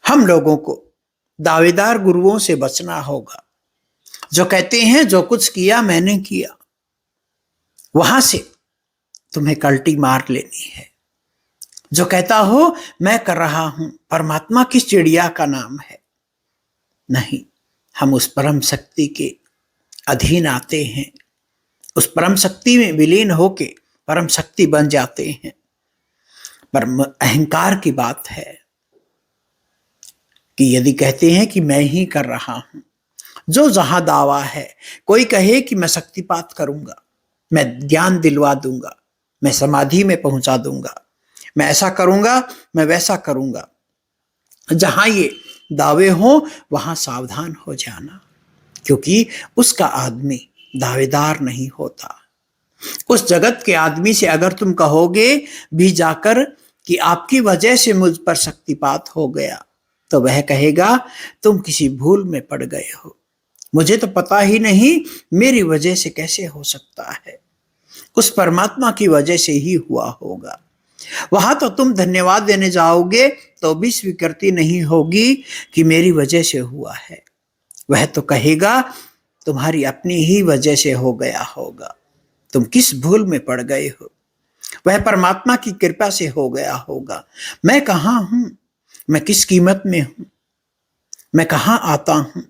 हम लोगों को दावेदार गुरुओं से बचना होगा, जो कहते हैं जो कुछ किया मैंने किया, वहां से तुम्हें कल्टी मार लेनी है। जो कहता हो मैं कर रहा हूं, परमात्मा किस चिड़िया का नाम है? नहीं, हम उस परम शक्ति के अधीन आते हैं, उस परम शक्ति में विलीन होके परम शक्ति बन जाते हैं। पर अहंकार की बात है कि यदि कहते हैं कि मैं ही कर रहा हूं, जो जहां दावा है, कोई कहे कि मैं शक्तिपात करूंगा, मैं ज्ञान दिलवा दूंगा, मैं समाधि में पहुंचा दूंगा, मैं ऐसा करूंगा, मैं वैसा करूंगा, जहां ये दावे हो वहां सावधान हो जाना, क्योंकि उसका आदमी दावेदार नहीं होता। उस जगत के आदमी से अगर तुम कहोगे भी जाकर कि आपकी वजह से मुझ पर शक्तिपात हो गया, तो वह कहेगा तुम किसी भूल में पड़ गए हो, मुझे तो पता ही नहीं मेरी वजह से कैसे हो सकता है, उस परमात्मा की वजह से ही हुआ होगा। वहां तो तुम धन्यवाद देने जाओगे तो भी स्वीकृति नहीं होगी कि मेरी वजह से हुआ है, वह तो कहेगा तुम्हारी अपनी ही वजह से हो गया होगा, तुम किस भूल में पड़ गए हो, वह परमात्मा की कृपा से हो गया होगा। मैं कहां हूं, मैं किस कीमत में हूं, मैं कहां आता हूं?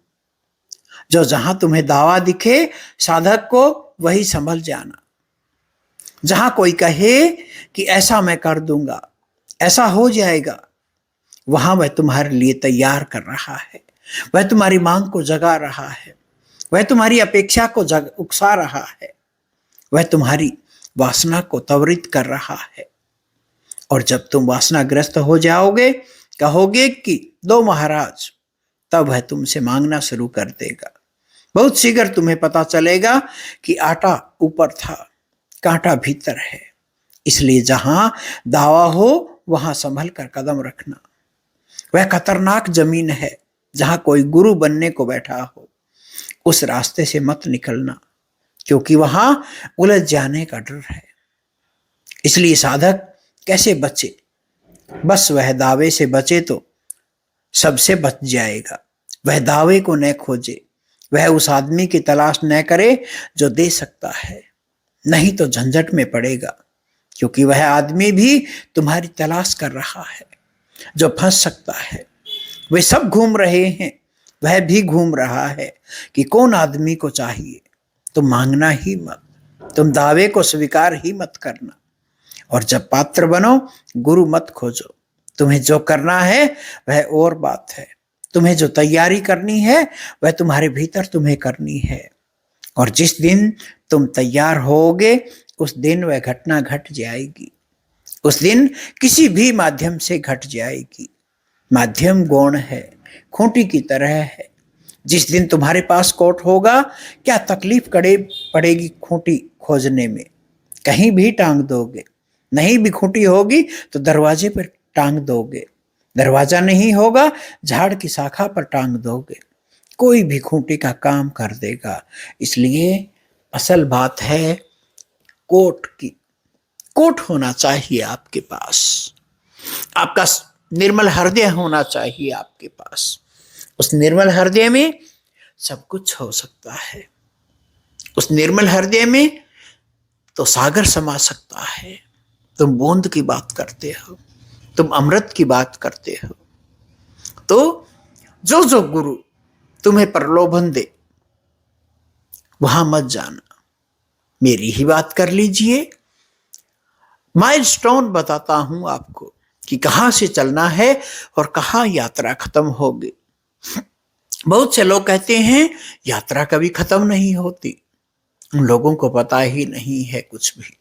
जो जहां तुम्हें दावा दिखे साधक को वही संभल जाना। जहां कोई कहे कि ऐसा मैं कर दूंगा, ऐसा हो जाएगा, वहां वह तुम्हारे लिए तैयार कर रहा है, वह तुम्हारी मांग को जगा रहा है, वह तुम्हारी अपेक्षा को उकसा रहा है, वह तुम्हारी वासना को त्वरित कर रहा है। और जब तुम वासनाग्रस्त हो जाओगे, कहोगे कि दो महाराज, तब वह तुमसे मांगना शुरू कर देगा। बहुत शीघ्र तुम्हें पता चलेगा कि आटा ऊपर था, कांटा भीतर है। इसलिए जहां दावा हो वहां संभल कर कदम रखना। वह खतरनाक जमीन है जहां कोई गुरु बनने को बैठा हो, उस रास्ते से मत निकलना, क्योंकि वहां उलझ जाने का डर है। इसलिए साधक कैसे बचे? बस वह दावे से बचे तो सबसे बच जाएगा। वह दावे को न खोजे, वह उस आदमी की तलाश न करे जो दे सकता है, नहीं तो झंझट में पड़ेगा, क्योंकि वह आदमी भी तुम्हारी तलाश कर रहा है जो फंस सकता है। वे सब घूम रहे हैं, वह भी घूम रहा है कि कौन आदमी को चाहिए। तुम मांगना ही मत, तुम दावे को स्वीकार ही मत करना। और जब पात्र बनो, गुरु मत खोजो। तुम्हें जो करना है वह और बात है, तुम्हें जो तैयारी करनी है वह तुम्हारे भीतर तुम्हें करनी है। और जिस दिन तुम तैयार होगे उस दिन वह घटना घट जाएगी, उस दिन किसी भी माध्यम से घट जाएगी। माध्यम गौण है, खूंटी की तरह है। जिस दिन तुम्हारे पास कोट होगा, क्या तकलीफ पड़ेगी खूंटी खोजने में? कहीं भी टांग दोगे। नहीं भी खूंटी होगी तो दरवाजे पर टांग दोगे, दरवाजा नहीं होगा झाड़ की शाखा पर टांग दोगे, कोई भी खूंटी का काम कर देगा। इसलिए असल बात है कोट की। कोट होना चाहिए आपके पास, आपका निर्मल हृदय होना चाहिए आपके पास। उस निर्मल हृदय में सब कुछ हो सकता है। उस निर्मल हृदय में तो सागर समा सकता है। तुम बूंद की बात करते हो, तुम अमृत की बात करते हो। तो जो जो गुरु तुम्हें प्रलोभन दे वहां मत जाना। मेरी ही बात कर लीजिए, माइलस्टोन बताता हूं आपको कि कहां से चलना है और कहां यात्रा खत्म होगी। बहुत से लोग कहते हैं यात्रा कभी खत्म नहीं होती, उन लोगों को पता ही नहीं है कुछ भी।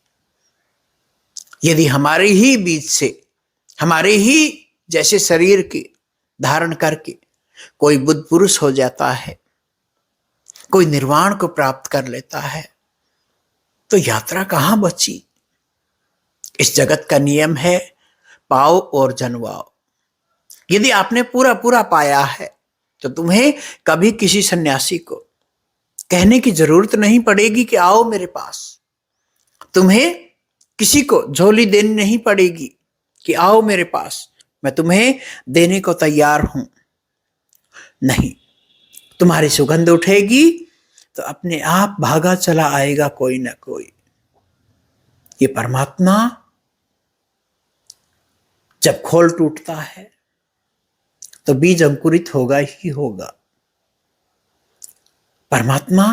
यदि हमारे ही बीच से, हमारे ही जैसे शरीर के धारण करके कोई बुद्ध पुरुष हो जाता है, कोई निर्वाण को प्राप्त कर लेता है, तो यात्रा कहां बची? इस जगत का नियम है पाओ और जनवाओ। यदि आपने पूरा पूरा पाया है तो तुम्हें कभी किसी सन्यासी को कहने की जरूरत नहीं पड़ेगी कि आओ मेरे पास। तुम्हें किसी को झोली देनी नहीं पड़ेगी कि आओ मेरे पास, मैं तुम्हें देने को तैयार हूं। नहीं, तुम्हारी सुगंध उठेगी तो अपने आप भागा चला आएगा कोई ना कोई। ये परमात्मा जब खोल टूटता है तो बीज अंकुरित होगा ही होगा। परमात्मा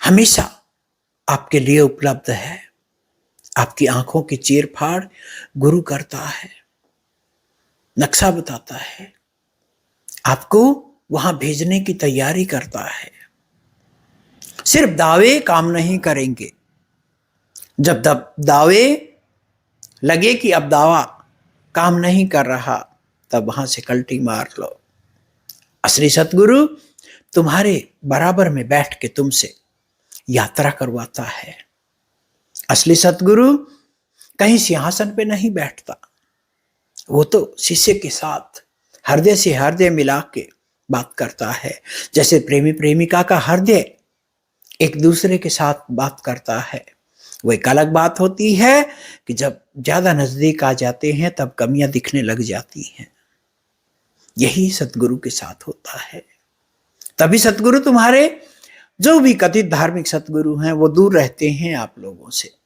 हमेशा आपके लिए उपलब्ध है। आपकी आंखों की चीर फाड़ गुरु करता है, नक्शा बताता है, आपको वहां भेजने की तैयारी करता है। सिर्फ दावे काम नहीं करेंगे। जब दावे लगे कि अब दावा काम नहीं कर रहा, तब वहां से कल्टी मार लो। असली सतगुरु तुम्हारे बराबर में बैठ के तुमसे यात्रा करवाता है। असली सतगुरु कहीं सिंहासन पे नहीं बैठता, वो तो शिष्य के साथ हृदय से हृदय मिला के बात करता है। जैसे प्रेमी प्रेमिका का हृदय एक दूसरे के साथ बात करता है। वो एक अलग बात होती है कि जब ज्यादा नजदीक आ जाते हैं तब कमियां दिखने लग जाती हैं। यही सतगुरु के साथ होता है। तभी सतगुरु तुम्हारे, जो भी कथित धार्मिक सतगुरु हैं, वो दूर रहते हैं आप लोगों से।